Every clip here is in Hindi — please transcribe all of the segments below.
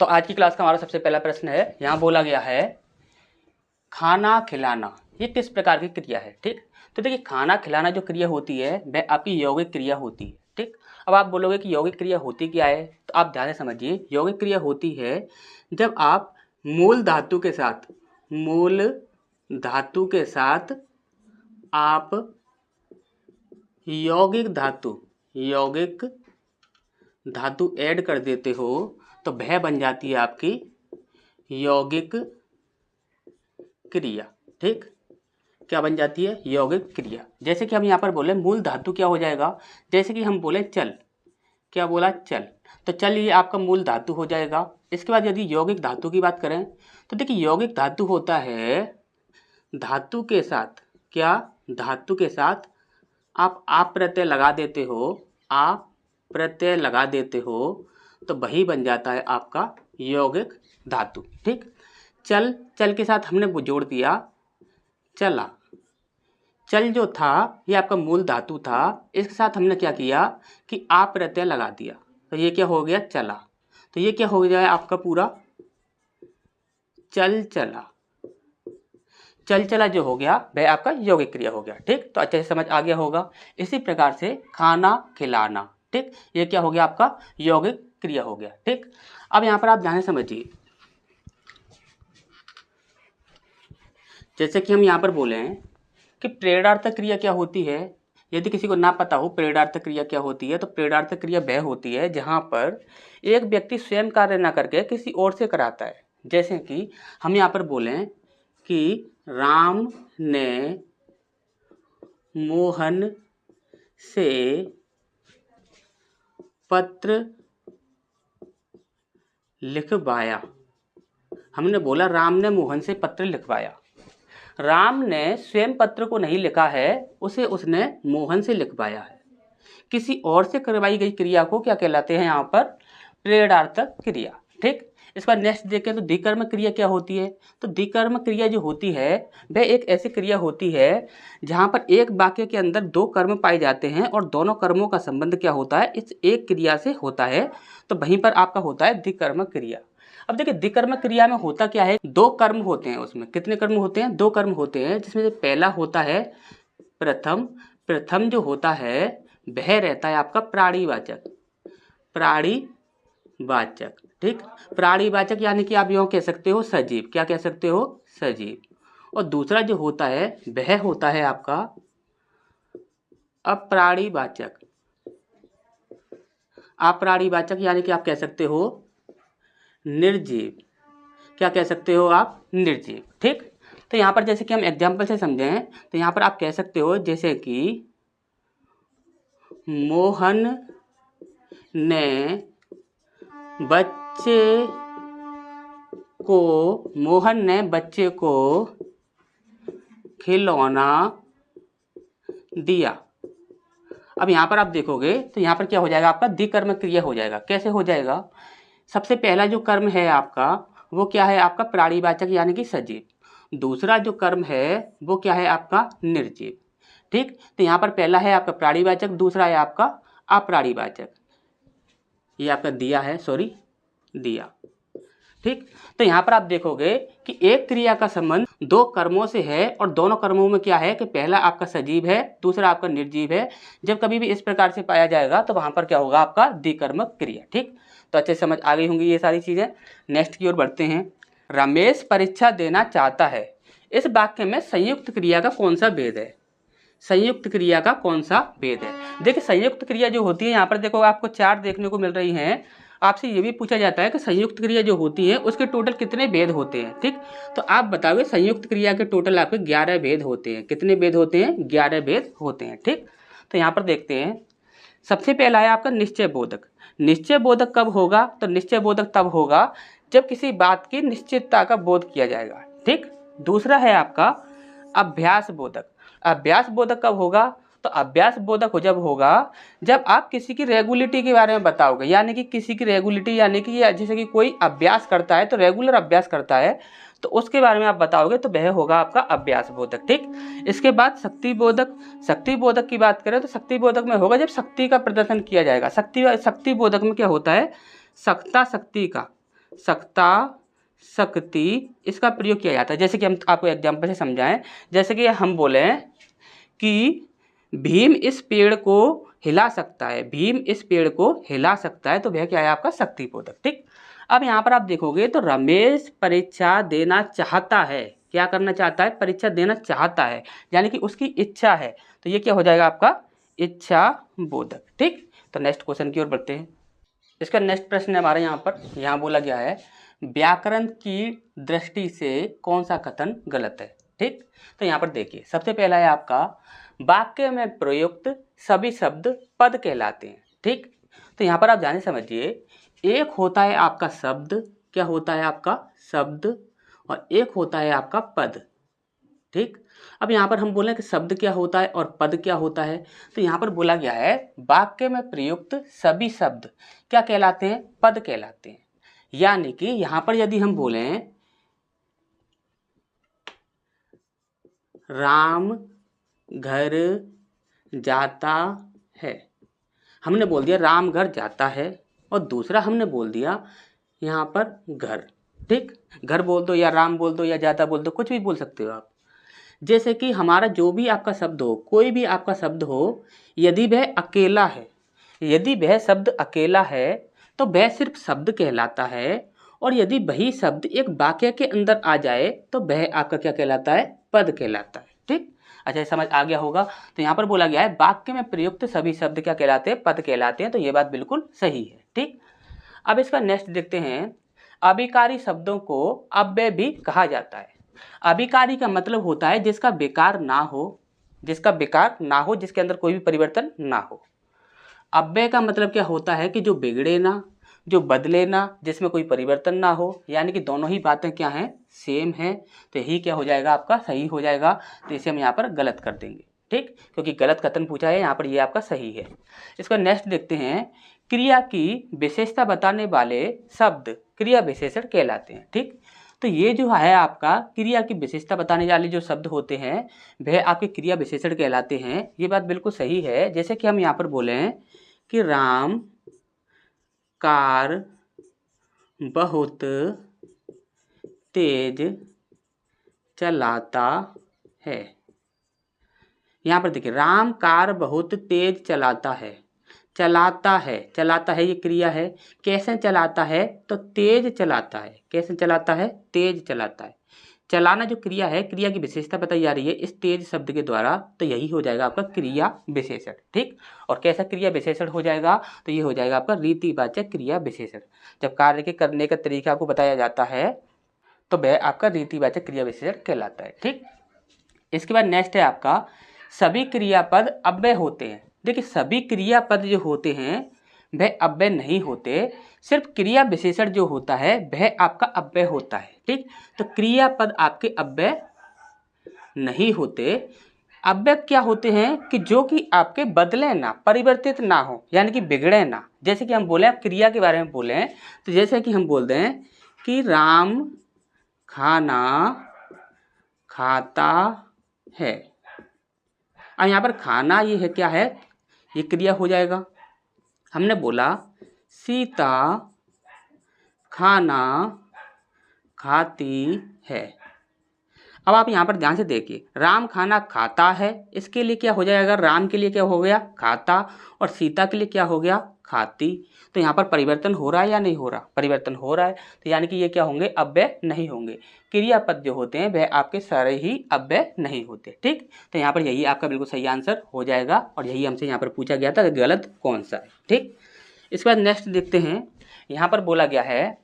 तो आज की क्लास का हमारा सबसे पहला प्रश्न है, यहाँ बोला गया है खाना खिलाना ये किस प्रकार की क्रिया है। ठीक, तो देखिए खाना खिलाना जो क्रिया होती है वह आपकी यौगिक क्रिया होती है। ठीक, अब आप बोलोगे कि यौगिक क्रिया होती क्या है, तो आप ध्यान से समझिए। यौगिक क्रिया होती है जब आप मूल धातु के साथ आप यौगिक धातु ऐड कर देते हो तो वह बन जाती है आपकी यौगिक क्रिया। ठीक, क्या बन जाती है? यौगिक क्रिया। जैसे कि हम यहाँ पर बोले मूल धातु क्या हो जाएगा, जैसे कि हम बोले चल, क्या बोला? चल, तो चल ये आपका मूल धातु हो जाएगा। इसके बाद यदि यौगिक धातु की बात करें तो देखिए यौगिक धातु होता है धातु के साथ, क्या? धातु के साथ आप प्रत्यय लगा देते हो, तो वही बन जाता है आपका यौगिक धातु। ठीक, चल के साथ हमने वो जोड़ दिया चला। चल जो था ये आपका मूल धातु था, इसके साथ हमने क्या किया कि आप प्रत्यय लगा दिया, तो ये क्या हो गया? चला। तो ये क्या हो जाए आपका पूरा चल चला जो हो गया वह आपका यौगिक क्रिया हो गया। ठीक, तो अच्छे से समझ आ गया होगा। इसी प्रकार से खाना खिलाना, ठीक, ये क्या हो गया? आपका यौगिक क्रिया हो गया। ठीक, अब यहाँ पर आप ध्यान से समझिए। जैसे कि हम यहाँ पर बोले हैं कि प्रेरणार्थक क्रिया क्या होती है। यदि किसी को ना पता हो प्रेरणार्थक क्रिया क्या होती है, तो प्रेरणार्थक क्रिया वह होती है जहाँ पर एक व्यक्ति स्वयं कार्य ना करके किसी और से कराता है। जैसे कि हम यहाँ पर बोलें कि राम ने मोहन से पत्र लिखवाया। हमने बोला राम ने मोहन से पत्र लिखवाया। राम ने स्वयं पत्र को नहीं लिखा है, उसे उसने मोहन से लिखवाया है। किसी और से करवाई गई क्रिया को क्या कहलाते हैं? यहाँ पर प्रेरणार्थक क्रिया। ठीक, इस पर नेक्स्ट देखें तो द्विकर्म क्रिया क्या होती है। तो द्विकर्म क्रिया जो होती है वह एक ऐसी क्रिया होती है जहाँ पर एक वाक्य के अंदर दो कर्म पाए जाते हैं और दोनों कर्मों का संबंध क्या होता है? इस एक क्रिया से होता है, तो वहीं पर आपका होता है द्विकर्म क्रिया। अब देखिए द्विकर्म क्रिया में होता क्या है, दो कर्म होते हैं। उसमें कितने कर्म होते हैं? दो कर्म होते हैं, जिसमें से पहला होता है प्रथम जो होता है वह रहता है आपका प्राणीवाचक। ठीक, प्राणीवाचक यानी कि आप यूँ कह सकते हो सजीव। क्या कह सकते हो? सजीव। और दूसरा जो होता है वह होता है आपका अप्राणीवाचक। यानी कि आप कह सकते हो निर्जीव। क्या कह सकते हो आप? निर्जीव। ठीक, तो यहाँ पर जैसे कि हम एग्जाम्पल से समझें तो यहाँ पर आप कह सकते हो जैसे कि मोहन ने बच्चे को खिलौना दिया। अब यहाँ पर आप देखोगे तो यहाँ पर क्या हो जाएगा? आपका द्विकर्म क्रिया हो जाएगा। कैसे हो जाएगा? सबसे पहला जो कर्म है आपका वो क्या है? आपका प्राणीवाचक यानी कि सजीव। दूसरा जो कर्म है वो क्या है? आपका निर्जीव। ठीक, तो यहाँ पर पहला है आपका प्राणीवाचक, दूसरा है आपका अप्राणीवाचक। ये आपका दिया। ठीक, तो यहाँ पर आप देखोगे कि एक क्रिया का संबंध दो कर्मों से है और दोनों कर्मों में क्या है कि पहला आपका सजीव है, दूसरा आपका निर्जीव है। जब कभी भी इस प्रकार से पाया जाएगा तो वहां पर क्या होगा? आपका द्विकर्मक क्रिया। ठीक, तो अच्छे से समझ आ गई होंगी ये सारी चीजें। नेक्स्ट की ओर बढ़ते हैं। रमेश परीक्षा देना चाहता है। इस वाक्य में संयुक्त क्रिया का कौन सा भेद है? देखिए संयुक्त क्रिया जो होती है यहाँ पर देखो आपको चार देखने को मिल रही हैं। आपसे ये भी पूछा जाता है कि संयुक्त क्रिया जो होती है उसके टोटल कितने भेद होते हैं। ठीक, तो आप बताओगे संयुक्त क्रिया के टोटल आपके 11 भेद होते हैं। कितने भेद होते हैं? 11 भेद होते हैं। ठीक, तो यहाँ पर देखते हैं। सबसे पहला है आपका निश्चय बोधक। निश्चय बोधक कब होगा? तो निश्चय बोधक तब होगा जब किसी बात की निश्चितता का बोध किया जाएगा। ठीक, दूसरा है आपका अभ्यास बोधक। अभ्यास बोधक कब होगा? तो अभ्यास बोधक जब होगा जब आप किसी की रेगुलरिटी के बारे में बताओगे, यानी कि किसी की रेगुलरिटी यानी कि जैसे कि कोई अभ्यास करता है तो रेगुलर अभ्यास करता है तो उसके बारे में आप बताओगे तो वह होगा आपका अभ्यास बोधक। ठीक, इसके बाद शक्ति बोधक। शक्ति बोधक की बात करें तो शक्ति बोधक में होगा जब शक्ति का प्रदर्शन किया जाएगा। शक्ति बोधक में क्या होता है? सकता, सकती, इसका प्रयोग किया जाता है। जैसे कि हम आपको एग्जाम्पल से समझाएं, जैसे कि हम बोले कि भीम इस पेड़ को हिला सकता है, भीम इस पेड़ को हिला सकता है, तो वह क्या है आपका शक्तिबोधक। ठीक, अब यहाँ पर आप देखोगे तो रमेश परीक्षा देना चाहता है, क्या करना चाहता है, परीक्षा देना चाहता है, यानी कि उसकी इच्छा है, तो ये क्या हो जाएगा आपका इच्छा बोधक। ठीक, तो नेक्स्ट क्वेश्चन की ओर बढ़ते हैं। इसका नेक्स्ट प्रश्न हमारे यहाँ पर यहाँ बोला गया है व्याकरण की दृष्टि से कौन सा कथन गलत है। ठीक, तो यहाँ पर देखिए सबसे पहला है आपका वाक्य में प्रयुक्त सभी शब्द पद कहलाते हैं। ठीक, तो यहाँ पर आप जाने समझिए, एक होता है आपका शब्द, क्या होता है आपका शब्द, और एक होता है आपका पद। ठीक, अब यहाँ पर हम बोले कि शब्द क्या होता है और पद क्या होता है, तो यहाँ पर बोला गया है वाक्य में प्रयुक्त सभी शब्द क्या कहलाते हैं, पद कहलाते हैं। यानी कि यहाँ पर यदि हम बोलें राम घर जाता है, हमने बोल दिया राम घर जाता है, और दूसरा हमने बोल दिया यहाँ पर घर। ठीक, घर बोल दो या राम बोल दो या जाता बोल दो, कुछ भी बोल सकते हो आप। जैसे कि हमारा जो भी आपका शब्द हो, कोई भी आपका शब्द हो, यदि वह अकेला है, यदि वह शब्द अकेला है तो वह सिर्फ शब्द कहलाता है, और यदि वही शब्द एक वाक्य के अंदर आ जाए तो वह आपका क्या कहलाता है, पद कहलाता है। ठीक, अच्छा समझ आ गया होगा। तो यहाँ पर बोला गया है वाक्य में प्रयुक्त सभी शब्द क्या कहलाते हैं, पद कहलाते हैं, तो ये बात बिल्कुल सही है। ठीक, अब इसका नेक्स्ट देखते हैं, अभिकारी शब्दों को अव्यय भी कहा जाता है। अभिकारी का मतलब होता है जिसका विकार ना हो, जिसका विकार ना हो, जिसके अंदर कोई भी परिवर्तन ना हो। अव्यय का मतलब क्या होता है कि जो बिगड़े ना, जो बदले ना, जिसमें कोई परिवर्तन ना हो, यानी कि दोनों ही बातें क्या हैं, सेम हैं, तो यही क्या हो जाएगा आपका सही हो जाएगा। तो इसे हम यहाँ पर गलत कर देंगे। ठीक, क्योंकि गलत कथन पूछा है, यहाँ पर ये आपका सही है। इसका नेक्स्ट देखते हैं, क्रिया की विशेषता बताने वाले शब्द क्रिया विशेषण कहलाते हैं। ठीक, तो ये जो है आपका क्रिया की विशेषता बताने वाले जो शब्द होते हैं वह आपके क्रिया विशेषण कहलाते हैं। ये बात बिल्कुल सही है। जैसे कि हम यहाँ पर बोले कि राम कार बहुत तेज चलाता है। यहाँ पर देखिए राम कार बहुत तेज चलाता है, चलाता है, चलाता है ये क्रिया है। कैसे चलाता है, तो तेज चलाता है। कैसे चलाता है, तेज चलाता है। चलाना जो क्रिया है, क्रिया की विशेषता बताई जा रही है इस तेज शब्द के द्वारा, तो यही हो जाएगा आपका क्रिया विशेषण। ठीक, और कैसा क्रिया विशेषण हो जाएगा, तो ये हो जाएगा आपका रीतिवाचक क्रिया विशेषण। जब कार्य के करने का तरीका आपको बताया जाता है तो वह आपका रीतिवाचक क्रिया विशेषण कहलाता है। ठीक, इसके बाद नेक्स्ट है आपका सभी क्रियापद अव्यय होते हैं। देखिए सभी क्रियापद जो होते हैं वह अव्यय नहीं होते, सिर्फ क्रिया विशेषण जो होता है वह आपका अव्यय होता है। ठीक, तो क्रियापद आपके अव्यय नहीं होते। अव्यय क्या होते हैं कि जो कि आपके बदले ना, परिवर्तित ना हो, यानी कि बिगड़े ना। जैसे कि हम बोले क्रिया के बारे में बोले तो जैसे कि हम बोल दें कि राम खाना खाता है। अब यहाँ पर खाना ये है क्या है, ये क्रिया हो जाएगा। हमने बोला सीता खाना खाती है। अब आप यहाँ पर ध्यान से देखिए राम खाना खाता है, इसके लिए क्या हो जाएगा, राम के लिए क्या हो गया, खाता, और सीता के लिए क्या हो गया, खाती। तो यहाँ पर परिवर्तन हो रहा है या नहीं हो रहा, परिवर्तन हो रहा है। तो यानी कि ये क्या होंगे, अव्यय नहीं होंगे। क्रियापद जो होते हैं वह आपके सारे ही अव्यय नहीं होते। ठीक, तो यहाँ पर यही आपका बिल्कुल सही आंसर हो जाएगा, और यही हमसे यहाँ पर पूछा गया था कि गलत कौन सा है। ठीक, इसके बाद नेक्स्ट देखते हैं, यहाँ पर बोला गया है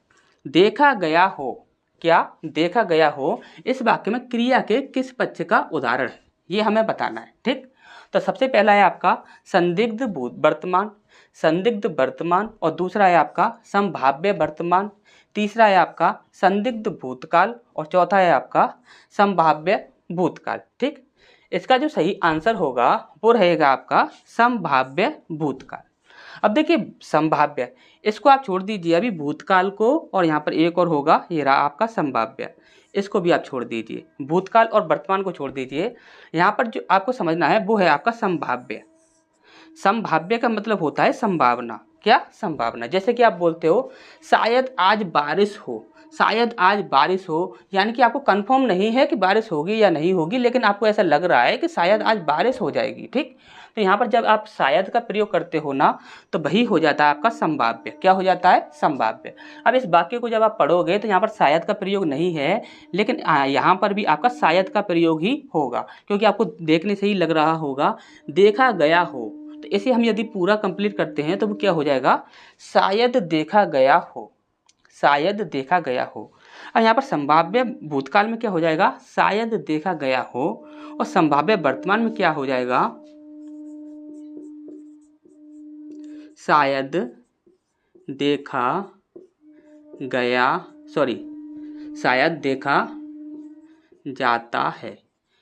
देखा गया हो, क्या देखा गया हो इस वाक्य में क्रिया के किस पक्ष का उदाहरण है, ये हमें बताना है। ठीक, तो सबसे पहला है आपका संदिग्ध वर्तमान, संदिग्ध वर्तमान, और दूसरा है आपका संभाव्य वर्तमान, तीसरा है आपका संदिग्ध भूतकाल, और चौथा है आपका संभाव्य भूतकाल। ठीक, इसका जो सही आंसर होगा वो रहेगा आपका संभाव्य भूतकाल। अब देखिए संभाव्य, इसको आप छोड़ दीजिए अभी भूतकाल को, और यहाँ पर एक और होगा ये रहा आपका संभाव्य, इसको भी आप छोड़ दीजिए। भूतकाल और वर्तमान को छोड़ दीजिए। यहाँ पर जो आपको समझना है वो है आपका संभाव्य। संभाव्य का मतलब होता है संभावना, क्या, संभावना। जैसे कि आप बोलते हो शायद आज बारिश हो, शायद आज बारिश हो, यानी कि आपको कंफर्म नहीं है कि बारिश होगी या नहीं होगी, लेकिन आपको ऐसा लग रहा है कि शायद आज बारिश हो जाएगी। ठीक, तो यहाँ पर जब आप शायद का प्रयोग करते हो ना, तो वही हो जाता है आपका संभाव्य। क्या हो जाता है, संभाव्य। अब इस वाक्य को जब आप पढ़ोगे तो यहाँ पर शायद का प्रयोग नहीं है, लेकिन यहाँ पर भी आपका शायद का प्रयोग ही होगा, क्योंकि आपको देखने से ही लग रहा होगा देखा गया हो। तो इसे हम यदि पूरा कंप्लीट करते हैं तो वो क्या हो जाएगा, शायद देखा गया हो, शायद देखा गया हो। और यहाँ पर संभाव्य भूतकाल में क्या हो जाएगा, शायद देखा गया हो, और संभाव्य वर्तमान में क्या हो जाएगा, शायद देखा गया, शायद देखा जाता है।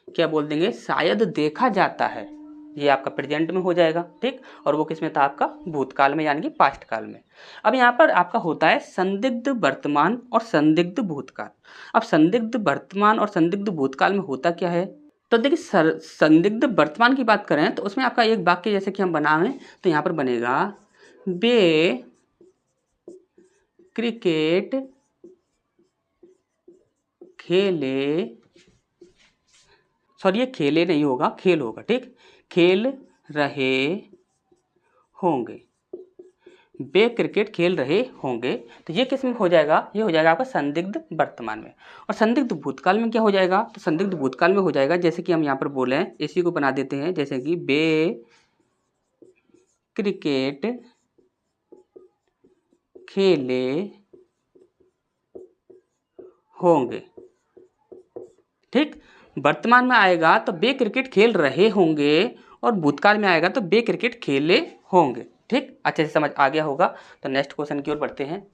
क्या बोल देंगे, शायद देखा जाता है। ये आपका प्रेजेंट में हो जाएगा। ठीक, और वो किस में था, आपका भूतकाल में, यानी कि पास्ट काल में। अब यहाँ पर आपका होता है संदिग्ध वर्तमान और संदिग्ध भूतकाल। अब संदिग्ध वर्तमान और संदिग्ध भूतकाल में होता क्या है, तो देखिए संदिग्ध वर्तमान की बात करें तो उसमें आपका एक वाक्य जैसे कि हम बनाएं तो यहाँ पर बनेगा वे क्रिकेट खेले, ये खेले नहीं होगा, खेल होगा। ठीक, खेल रहे होंगे, वे क्रिकेट खेल रहे होंगे। तो ये किस में हो जाएगा, ये हो जाएगा आपका संदिग्ध वर्तमान में। और संदिग्ध भूतकाल में क्या हो जाएगा, तो संदिग्ध भूतकाल में हो जाएगा जैसे कि हम यहाँ पर बोले हैं, इसी को बना देते हैं जैसे कि वे क्रिकेट खेले होंगे। ठीक, वर्तमान में आएगा तो वे क्रिकेट खेल रहे होंगे, और भूतकाल में आएगा तो वे क्रिकेट खेले होंगे। ठीक, अच्छे से समझ आ गया होगा। तो नेक्स्ट क्वेश्चन की ओर बढ़ते हैं।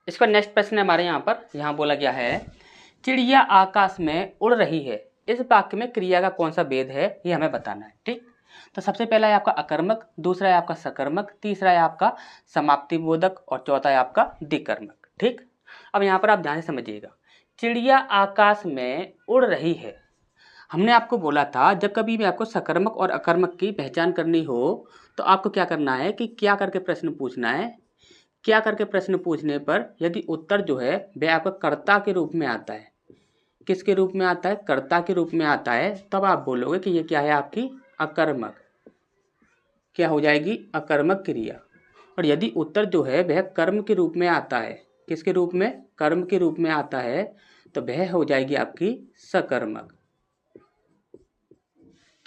इसका नेक्स्ट प्रश्न हमारे यहाँ बोला गया है, चिड़िया आकाश में उड़ रही है। इस वाक्य में क्रिया का कौन सा भेद है, ये हमें बताना है। ठीक, तो सबसे पहला है आपका अकर्मक, दूसरा है आपका सकर्मक, तीसरा है आपका समाप्ति बोधक, और चौथा है आपका दिकर्मक। ठीक, अब यहाँ पर आप ध्यान से समझिएगा, चिड़िया आकाश में उड़ रही है। हमने आपको बोला था जब कभी भी आपको सकर्मक और अकर्मक की पहचान करनी हो तो आपको क्या करना है कि क्या करके प्रश्न पूछना है। क्या करके प्रश्न पूछने पर यदि उत्तर जो है वह आपका कर्ता के रूप में आता है, किसके रूप में आता है, कर्ता के रूप में आता है, तब आप बोलोगे कि ये क्या है, आपकी अकर्मक, क्या हो जाएगी, अकर्मक क्रिया। और यदि उत्तर जो है वह कर्म के रूप में आता है, किसके रूप में, कर्म के रूप में आता है, तो वह हो जाएगी आपकी सकर्मक।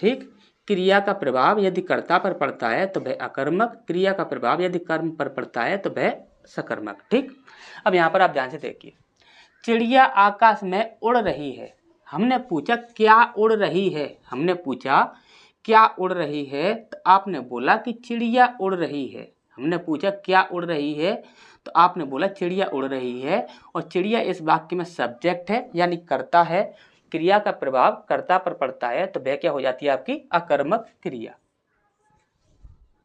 ठीक, क्रिया का प्रभाव यदि कर्ता पर पड़ता है तो वह अकर्मक, क्रिया का प्रभाव यदि कर्म पर पड़ता है तो वह सकर्मक। ठीक, अब यहाँ पर आप ध्यान से देखिए, चिड़िया आकाश में उड़ रही है। हमने पूछा क्या उड़ रही है, हमने पूछा क्या उड़ रही है, तो आपने बोला कि चिड़िया उड़ रही है। हमने पूछा क्या उड़ रही है, तो आपने बोला चिड़िया उड़ रही है, और चिड़िया इस वाक्य में सब्जेक्ट है, यानी कर्ता है। क्रिया का प्रभाव कर्ता पर पड़ता है तो वह क्या हो जाती है, आपकी अकर्मक क्रिया।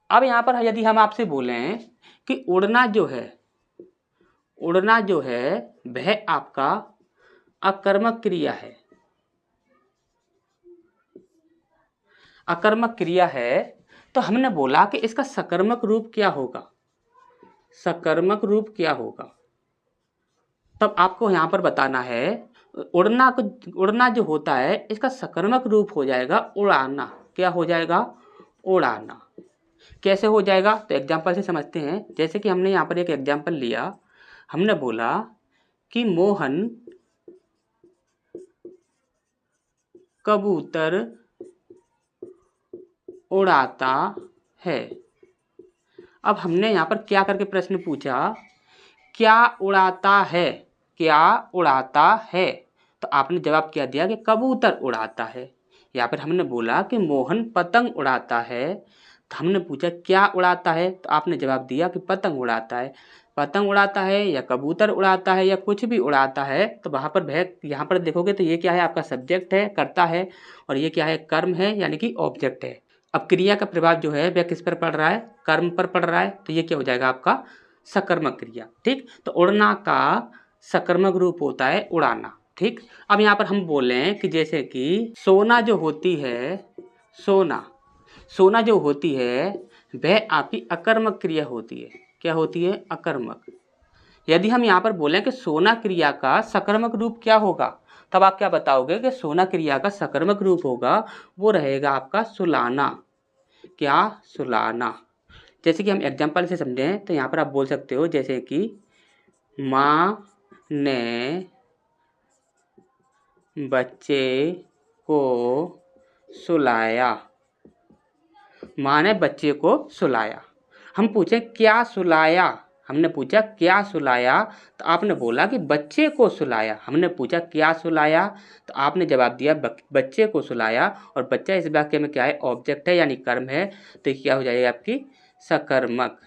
अब यहाँ पर यदि हम आपसे बोलें कि उड़ना जो है वह आपका अकर्मक क्रिया है, अकर्मक क्रिया है, तो हमने बोला कि इसका सकर्मक रूप क्या होगा, सकर्मक रूप क्या होगा। तब आपको यहाँ पर बताना है उड़ना जो होता है इसका सकर्मक रूप हो जाएगा उड़ाना। क्या हो जाएगा, उड़ाना। कैसे हो जाएगा, तो एग्जाम्पल से समझते हैं। जैसे कि हमने यहाँ पर एक एग्जाम्पल लिया, हमने बोला कि मोहन कबूतर उड़ाता है। अब हमने यहाँ पर क्या करके प्रश्न पूछा, क्या उड़ाता है, क्या उड़ाता है, तो आपने जवाब क्या दिया कि कबूतर उड़ाता है। या फिर हमने बोला कि मोहन पतंग उड़ाता है, तो हमने पूछा क्या उड़ाता है, तो आपने जवाब दिया कि पतंग उड़ाता है। पतंग उड़ाता है या कबूतर उड़ाता है या कुछ भी उड़ाता है, तो वहाँ पर वह यहाँ पर देखोगे तो ये क्या है, आपका सब्जेक्ट है, कर्ता है, और ये क्या है, कर्म है, यानी कि ऑब्जेक्ट है। अब क्रिया का प्रभाव जो है वह किस पर पड़ रहा है, कर्म पर पड़ रहा है, तो ये क्या हो जाएगा, आपका सकर्मक क्रिया। ठीक, तो उड़ना का सकर्मक रूप होता है उड़ाना। ठीक, अब यहाँ पर हम बोले कि जैसे कि सोना जो होती है, सोना जो होती है वह आपकी अकर्मक क्रिया होती है। क्या होती है, अकर्मक। यदि हम यहाँ पर बोलें कि सोना क्रिया का सकर्मक रूप क्या होगा, तब आप क्या बताओगे कि सोना क्रिया का सकर्मक रूप होगा, वो रहेगा आपका सुलाना। क्या, सुलाना। जैसे कि हम एग्जाम्पल से समझें तो यहाँ पर आप बोल सकते हो, जैसे कि माँ ने बच्चे को सुलाया। माँ ने बच्चे को सुलाया। हम पूछे क्या सुलाया, हमने पूछा क्या सुलाया, तो आपने बोला कि बच्चे को सुलाया। हमने पूछा क्या सुलाया, तो आपने जवाब दिया बच्चे को सुलाया। और बच्चा इस वाक्य में क्या है, ऑब्जेक्ट है यानी कर्म है, तो क्या हो जाएगी आपकी सकर्मक।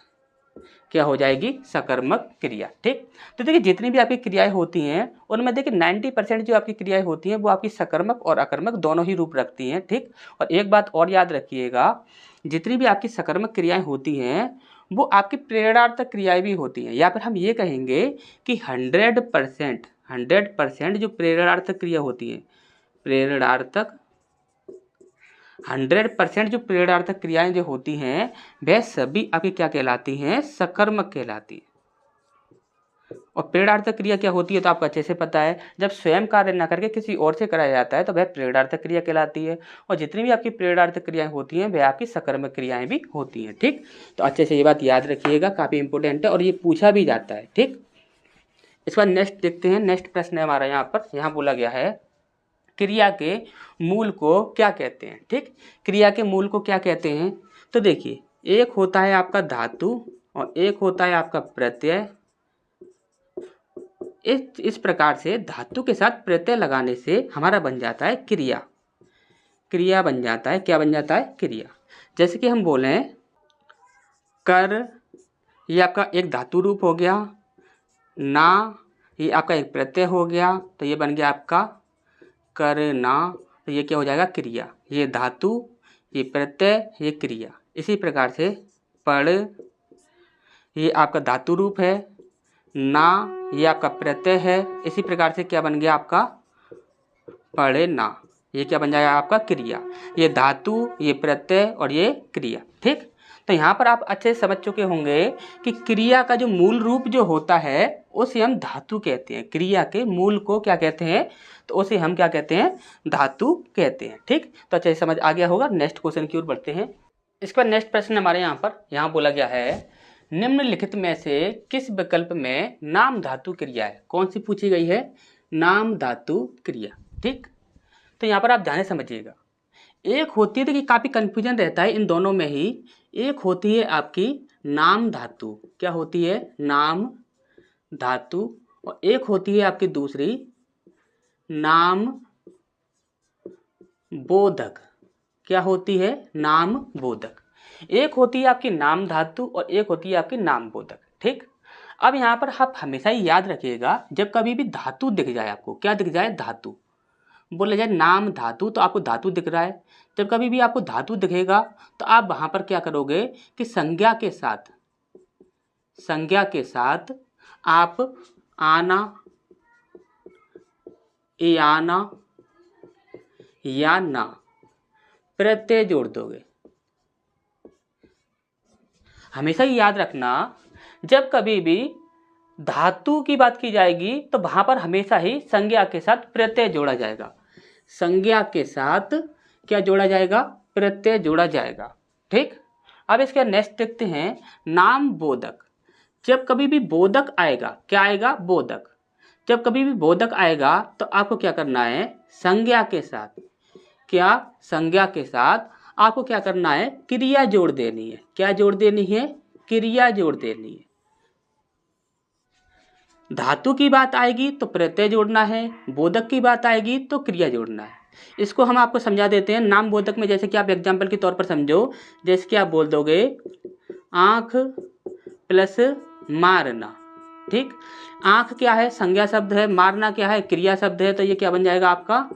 क्या हो जाएगी, सकर्मक क्रिया। ठीक, तो देखिए जितनी भी आपकी क्रियाएं होती हैं उनमें देखिए 90% जो आपकी क्रियाएं होती हैं वो आपकी सकर्मक और अकर्मक दोनों ही रूप रखती हैं। ठीक, और एक बात और याद रखिएगा, जितनी भी आपकी सकर्मक क्रियाएं होती हैं वो आपकी प्रेरणार्थक क्रियाएं भी होती हैं, या फिर हम ये कहेंगे कि 100% जो प्रेरणार्थक क्रिया होती है, प्रेरणार्थक 100% जो प्रेरणार्थक क्रियाएं जो होती हैं वह सभी आपकी क्या कहलाती हैं, सकर्मक कहलाती है। और प्रेरणार्थक क्रिया क्या होती है तो आपको अच्छे से पता है, जब स्वयं कार्य न करके किसी और से कराया जाता है तो वह प्रेरणार्थक क्रिया कहलाती है। और जितनी भी आपकी प्रेरणार्थक क्रियाएं होती हैं वह आपकी सकर्मक क्रियाएं भी होती हैं। ठीक, तो अच्छे से ये बात याद रखिएगा, काफ़ी इंपॉर्टेंट है और ये पूछा भी जाता है। ठीक, इसके बाद नेक्स्ट देखते हैं। नेक्स्ट प्रश्न है हमारा यहाँ पर, यहाँ बोला गया है क्रिया के मूल को क्या कहते हैं। ठीक, क्रिया के मूल को क्या कहते हैं, तो देखिए एक होता है आपका धातु और एक होता है आपका प्रत्यय। इस प्रकार से धातु के साथ प्रत्यय लगाने से हमारा बन जाता है क्रिया। क्रिया बन जाता है, क्या बन जाता है, क्रिया। जैसे कि हम बोलें कर, ये आपका एक धातु रूप हो गया, ना ये आपका एक प्रत्यय हो गया, तो ये बन गया आपका करना। तो ये क्या हो जाएगा, क्रिया। ये धातु, ये प्रत्यय, ये क्रिया। इसी प्रकार से पढ़, ये आपका धातु रूप है, ना ये आपका प्रत्यय है, इसी प्रकार से क्या बन गया आपका पढ़े ना। ये क्या बन जाएगा आपका क्रिया। ये धातु, ये प्रत्यय और ये क्रिया। ठीक, तो यहाँ पर आप अच्छे से समझ चुके होंगे कि क्रिया का जो मूल रूप जो होता है उसे हम धातु कहते हैं। क्रिया के मूल को क्या कहते हैं, तो उसे हम क्या कहते हैं, धातु कहते हैं। ठीक, तो अच्छे से समझ आ गया होगा। नेक्स्ट क्वेश्चन की ओर बढ़ते हैं। इसके बाद नेक्स्ट प्रश्न हमारे यहाँ पर, यहाँ बोला गया है निम्नलिखित में से किस विकल्प में नाम धातु क्रिया है। कौन सी पूछी गई है, नाम धातु क्रिया। ठीक, तो यहाँ पर आप ध्यान से समझिएगा। एक होती है, देखिए काफ़ी कन्फ्यूजन रहता है इन दोनों में ही। एक होती है आपकी नाम धातु, क्या होती है, नाम धातु। और एक होती है आपकी दूसरी नाम बोधक। क्या होती है, नाम बोधक। एक होती है आपकी नाम धातु और एक होती है आपकी नाम बोधक। ठीक, अब यहाँ पर आप हमेशा ही याद रखिएगा, जब कभी भी धातु दिख जाए आपको, क्या दिख जाए, धातु, बोला जाए नाम धातु तो आपको धातु दिख रहा है। जब कभी भी आपको धातु दिखेगा तो आप वहाँ पर क्या करोगे कि संज्ञा के साथ आप आना, याना या ना प्रत्यय जोड़ दोगे। हमेशा ही याद रखना, जब कभी भी धातु की बात की जाएगी तो वहां पर हमेशा ही संज्ञा के साथ प्रत्यय जोड़ा जाएगा। संज्ञा के साथ क्या जोड़ा जाएगा, प्रत्यय जोड़ा जाएगा। ठीक, अब इसके नेक्स्ट देखते हैं नाम बोधक। जब कभी भी बोधक आएगा, क्या आएगा, बोधक। जब कभी भी बोधक आएगा तो आपको क्या करना है, संज्ञा के साथ, क्या, संज्ञा के साथ आपको क्या करना है, क्रिया जोड़ देनी है। क्या जोड़ देनी है, क्रिया जोड़ देनी है। धातु की बात आएगी तो प्रत्यय जोड़ना है, बोधक की बात आएगी तो क्रिया जोड़ना है। इसको हम आपको समझा देते हैं नाम बोधक में। जैसे कि आप एग्जाम्पल के तौर पर समझो, जैसे कि आप बोल दोगे आँख प्लस मारना। ठीक, आँख क्या है, संज्ञा शब्द है, मारना क्या है, क्रिया शब्द है, तो ये क्या बन जाएगा आपका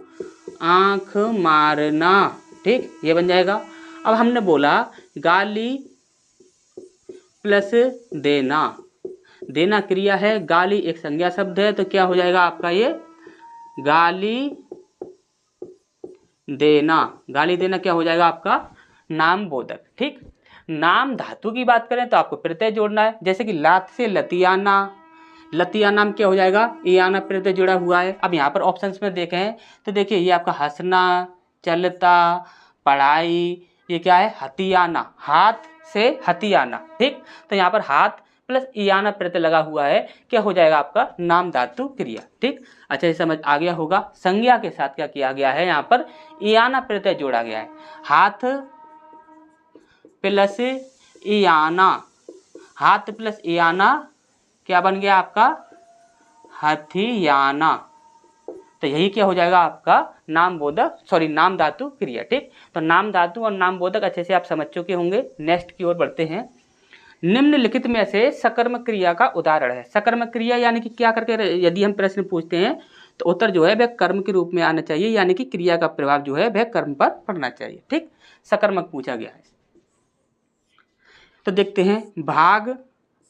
आँख मारना। ठीक, ये बन जाएगा। अब हमने बोला गाली प्लस देना। देना क्रिया है, गाली एक संज्ञा शब्द है, तो क्या हो जाएगा आपका ये गाली देना। गाली देना क्या हो जाएगा आपका नाम बोधक। ठीक, नाम धातु की बात करें तो आपको प्रत्यय जोड़ना है, जैसे कि लात से लतियाना, लतियाना में क्या हो जाएगा, इयाना प्रत्यय जुड़ा हुआ है। अब यहाँ पर ऑप्शंस में देखें तो देखिए ये आपका हंसना, चलता, पढ़ाई, ये क्या है, हथियाना, हाथ से हथियाना। ठीक, तो यहाँ पर हाथ प्लस इयाना प्रत्यय लगा हुआ है, क्या हो जाएगा आपका नाम धातु क्रिया। ठीक, अच्छा ये समझ आ गया होगा। संज्ञा के साथ क्या किया गया है, यहाँ पर इयाना प्रत्यय जोड़ा गया है, हाथ प्लस इयाना, हाथ प्लस इयाना क्या बन गया आपका, हथियाना। तो यही क्या हो जाएगा आपका नाम बोधक, सॉरी नाम धातु क्रिया। ठीक, तो नाम धातु और नाम बोधक अच्छे से आप समझ चुके होंगे। नेक्स्ट की ओर बढ़ते हैं। निम्नलिखित में से सकर्मक क्रिया का उदाहरण है। सकर्मक क्रिया यानी कि क्या करके, यदि हम प्रश्न पूछते हैं तो उत्तर जो है वह कर्म के रूप में आना चाहिए, यानी कि क्रिया का प्रभाव जो है वह कर्म पर पड़ना चाहिए। ठीक, सकर्मक पूछा गया है। तो देखते हैं, भाग,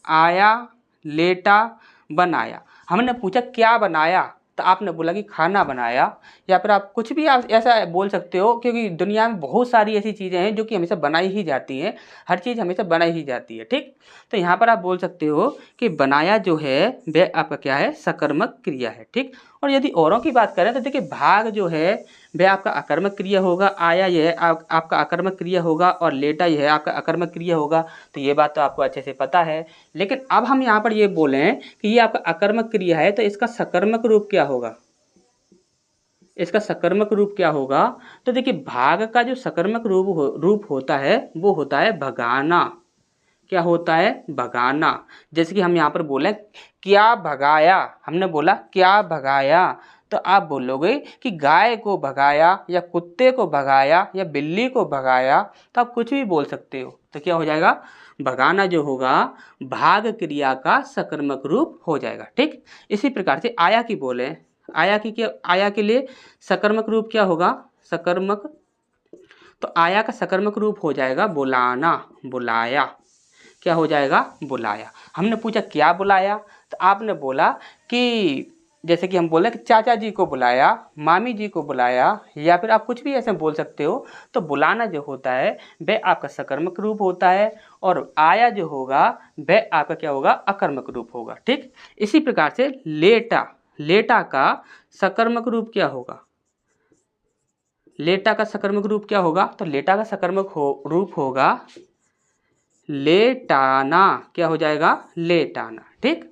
आया, लेटा, बनाया। हमने पूछा क्या बनाया, तो आपने बोला कि खाना बनाया, या फिर आप कुछ भी आप ऐसा बोल सकते हो, क्योंकि दुनिया में बहुत सारी ऐसी चीज़ें हैं जो कि हमेशा बनाई ही जाती हैं, हर चीज़ हमेशा बनाई ही जाती है। ठीक, तो यहाँ पर आप बोल सकते हो कि बनाया जो है वह आपका क्या है, सकर्मक क्रिया है। ठीक, और यदि औरों की बात करें तो देखिए भाग जो है वह आपका अकर्मक क्रिया होगा, आया यह आपका अकर्मक क्रिया होगा, और लेटा यह आपका अकर्मक क्रिया होगा। तो ये बात तो आपको अच्छे से पता है। लेकिन अब हम यहाँ पर ये बोलें कि ये आपका अकर्मक क्रिया है, तो इसका सकर्मक रूप क्या होगा, इसका सकर्मक रूप क्या होगा। तो देखिए भाग का जो सकर्मक रूप होता है वो होता है भगाना। क्या होता है, भगाना। जैसे कि हम यहाँ पर बोले क्या भगाया, हमने बोला क्या भगाया, तो आप बोलोगे कि गाय को भगाया या कुत्ते को भगाया या बिल्ली को भगाया, तो आप कुछ भी बोल सकते हो। तो क्या हो जाएगा, भगाना जो होगा भाग क्रिया का सकर्मक रूप हो जाएगा। ठीक, इसी प्रकार से आया की बोले, आया की क्या, आया के लिए सकर्मक रूप क्या होगा, सकर्मक, तो आया का सकर्मक रूप हो जाएगा बुलाना, बुलाया। क्या हो जाएगा, बुलाया। हमने पूछा क्या बुलाया, तो आपने बोला कि जैसे कि हम बोले कि चाचा जी को बुलाया, मामी जी को बुलाया, या फिर आप कुछ भी ऐसे बोल सकते हो। तो बुलाना जो होता है वह आपका सकर्मक रूप होता है, और आया जो होगा वह आपका क्या होगा, अकर्मक रूप होगा। ठीक, इसी प्रकार से लेटा, लेटा का सकर्मक रूप क्या होगा, लेटा का सकर्मक रूप क्या होगा, तो लेटा का सकर्मक रूप होगा लेटाना। क्या हो जाएगा, लेटाना। ठीक,